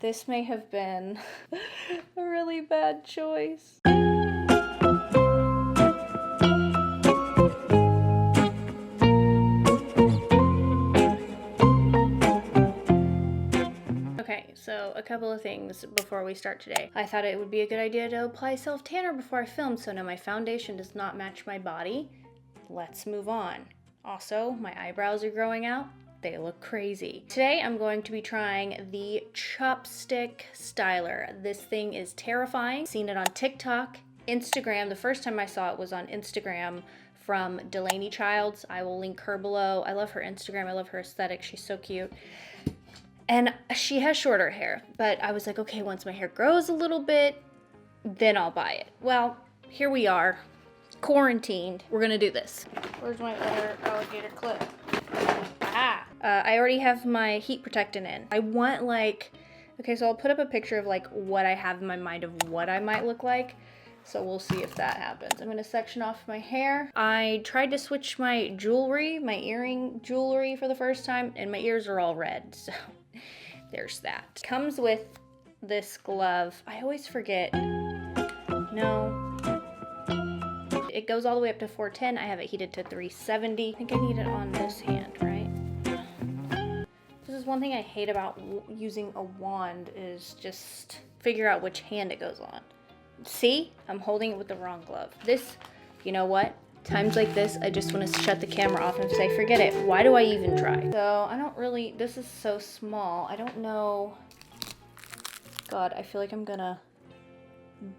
This may have been a really bad choice. Okay, so a couple of things before we start today. I thought it would be a good idea to apply self-tanner before I film, so now my foundation does not match my body. Let's move on. Also, my eyebrows are growing out. They look crazy. Today, I'm going to be trying the CHOPSTICK Styler. This thing is terrifying. Seen it on TikTok, Instagram. The first time I saw it was on Instagram from Delaney Childs. I will link her below. I love her Instagram. I love her aesthetic. She's so cute. And she has shorter hair, but I was like, okay, once my hair grows a little bit, then I'll buy it. Well, here we are, quarantined. We're gonna do this. Where's my other alligator clip? Ah! I already have my heat protectant in. I want okay, so I'll put up a picture of what I have in my mind of what I might look like. So we'll see if that happens. I'm gonna section off my hair. I tried to switch my jewelry, my earring jewelry for the first time, and my ears are all red, so there's that. Comes with this glove. I always forget. No. It goes all the way up to 410. I have it heated to 370. I think I need it on this hand, right? This is one thing I hate about using a wand is just figure out which hand it goes on. See? I'm holding it with the wrong glove. This, you know what? Times like this, I just want to shut the camera off and say, forget it. Why do I even try? So I don't really, this is so small. I don't know. God, I feel like I'm gonna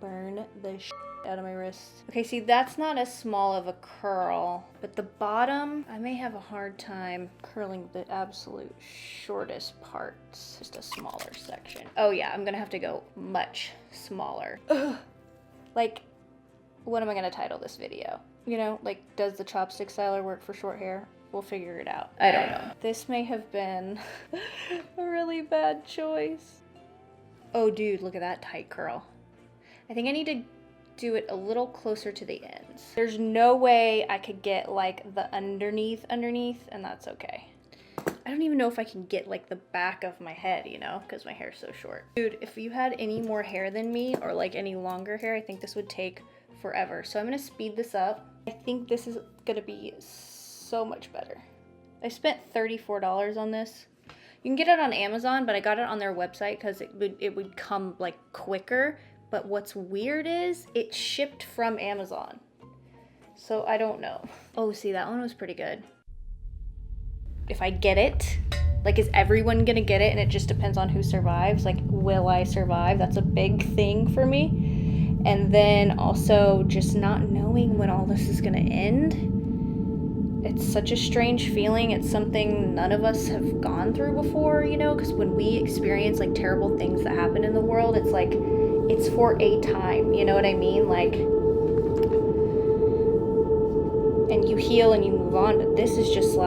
burn the shit out of my wrist. Okay, see, that's not as small of a curl, but the bottom, I may have a hard time curling the absolute shortest parts. Just a smaller section. Oh yeah, I'm gonna have to go much smaller. Ugh. What am I gonna title this video? You know, does the chopstick styler work for short hair? We'll figure it out. I don't know. This may have been a really bad choice. Oh dude, look at that tight curl. I think I need to do it a little closer to the ends. There's no way I could get the underneath, and that's okay. I don't even know if I can get the back of my head, you know, because my hair's so short. Dude, if you had any more hair than me or any longer hair, I think this would take forever. So I'm gonna speed this up. I think this is gonna be so much better. I spent $34 on this. You can get it on Amazon, but I got it on their website because it would come quicker. But what's weird is it shipped from Amazon. So I don't know. Oh, see, that one was pretty good. If I get it, is everyone gonna get it? And it just depends on who survives. Will I survive? That's a big thing for me. And then also just not knowing when all this is gonna end. It's such a strange feeling. It's something none of us have gone through before, you know, because when we experience terrible things that happen in the world, it's it's for a time, you know what I mean? And you heal and you move on, but this is just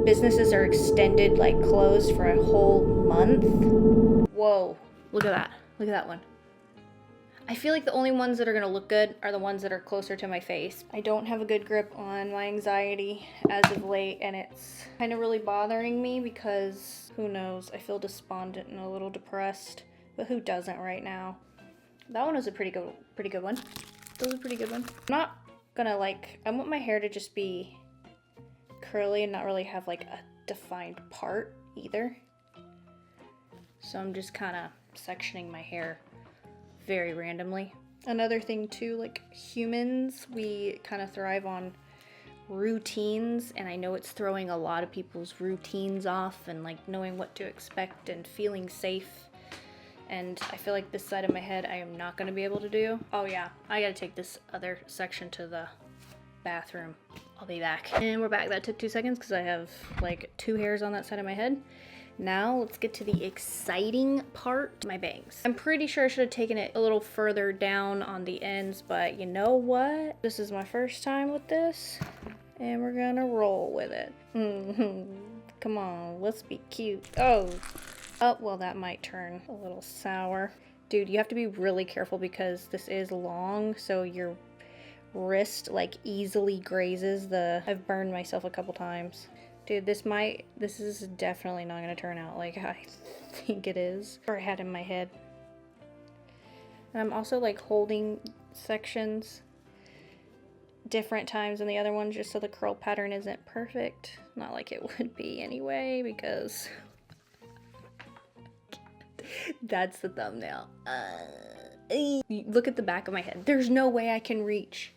businesses are extended, closed for a whole month. Whoa, look at that. Look at that one. I feel the only ones that are gonna look good are the ones that are closer to my face. I don't have a good grip on my anxiety as of late, and it's kind of really bothering me because, who knows, I feel despondent and a little depressed, but who doesn't right now? That one was a pretty good one. That was a pretty good one. I'm not gonna I want my hair to just be curly and not really have a defined part either. So I'm just kind of sectioning my hair very randomly. Another thing too, humans, we kind of thrive on routines, and I know it's throwing a lot of people's routines off and knowing what to expect and feeling safe. And I feel this side of my head I am not going to be able to do. Oh yeah, I gotta take this other section to the bathroom. I'll be back. And we're back. That took 2 seconds because I have 2 hairs on that side of my head. Now let's get to the exciting part, my bangs. I'm pretty sure I should have taken it a little further down on the ends, but you know what? This is my first time with this, and we're gonna roll with it. Come on, let's be cute. Oh, well, that might turn a little sour. Dude, you have to be really careful because this is long, so your wrist easily grazes the... I've burned myself a couple times. Dude, this is definitely not gonna turn out like I think it is, or I had in my head. And I'm also like holding sections different times than the other ones just so the curl pattern isn't perfect. Not like it would be anyway, because that's the thumbnail. Look at the back of my head. There's no way I can reach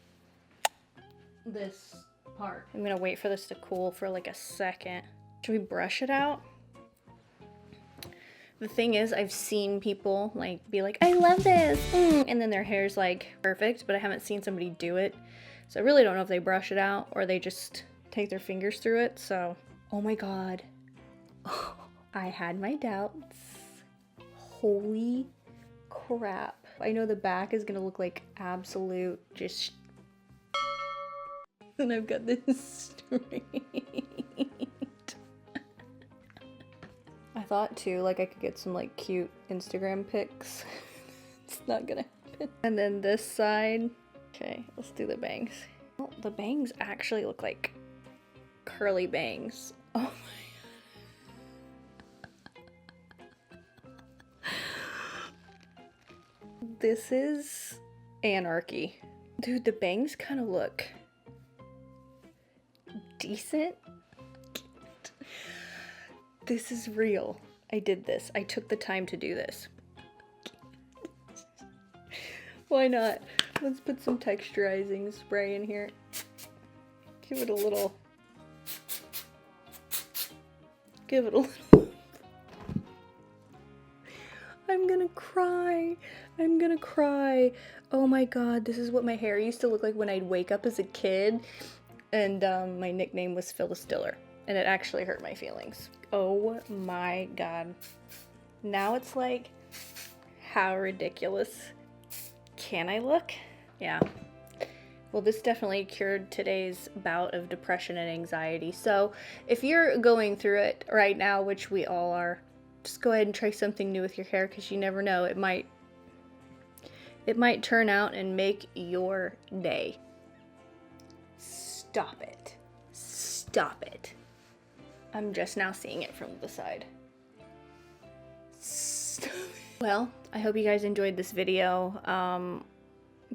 this part. I'm gonna wait for this to cool for like a second. Should we brush it out? The thing is, I've seen people like be like, I love this, and then their hair's like perfect, but I haven't seen somebody do it. So I really don't know if they brush it out or they just take their fingers through it. So, oh my God. Oh, I had my doubts. Holy crap. I know the back is gonna look like absolute just and I've got this straight. I thought too, like I could get some like cute Instagram pics. It's not gonna happen. And then this side. Okay, let's do the bangs. Well, the bangs actually look like curly bangs. Oh my. This is anarchy. Dude, the bangs kind of look decent. This is real. I did this. I took the time to do this. Why not? Let's put some texturizing spray in here. Give it a little. Give it a little. I'm gonna cry. I'm gonna cry. Oh my God, this is what my hair used to look like when I'd wake up as a kid. And my nickname was STYLER. And it actually hurt my feelings. Oh my God. Now it's like, how ridiculous can I look? Yeah. Well, this definitely cured today's bout of depression and anxiety. So if you're going through it right now, which we all are, just go ahead and try something new with your hair, because you never know. It might turn out and make your day. Stop it. Stop it. I'm just now seeing it from the side. Well, I hope you guys enjoyed this video.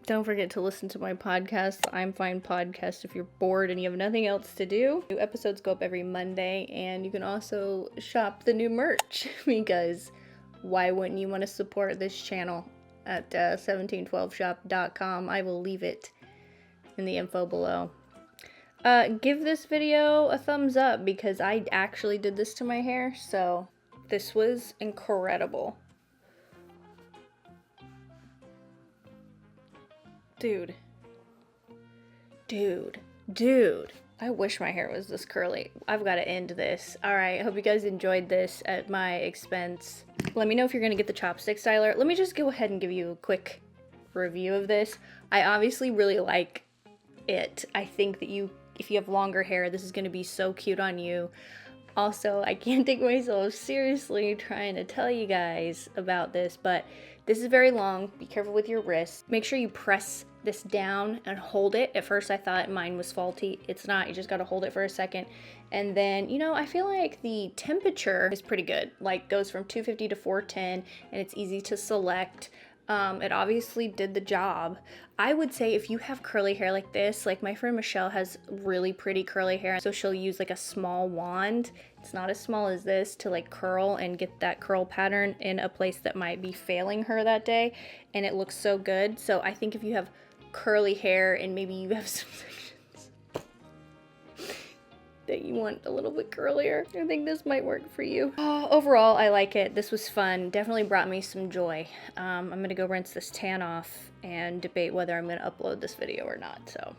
Don't forget to listen to my podcast, I'm Fine Podcast, if you're bored and you have nothing else to do. New episodes go up every Monday, and you can also shop the new merch, because why wouldn't you want to support this channel at 1712shop.com. I will leave it in the info below. Give this video a thumbs up, because I actually did this to my hair, so this was incredible. Dude. I wish my hair was this curly. I've got to end this. Alright, hope you guys enjoyed this at my expense. Let me know if you're going to get the chopstick styler. Let me just go ahead and give you a quick review of this. I obviously really like it. I think that if you have longer hair, this is going to be so cute on you. Also, I can't take myself seriously trying to tell you guys about this, but this is very long. Be careful with your wrist. Make sure you press this down and hold it. At first I thought mine was faulty. It's not. You just got to hold it for a second. And then, you know, I feel like the temperature is pretty good. Like goes from 250 to 410, and it's easy to select. It obviously did the job. I would say if you have curly hair like this, like my friend Michelle has really pretty curly hair, so she'll use like a small wand. It's not as small as this, to like curl and get that curl pattern in a place that might be failing her that day, and it looks so good. So I think if you have curly hair and maybe you have some sections that you want a little bit curlier, I think this might work for you. Overall, I like it. This was fun. Definitely brought me some joy. I'm gonna go rinse this tan off and debate whether I'm gonna upload this video or not, so.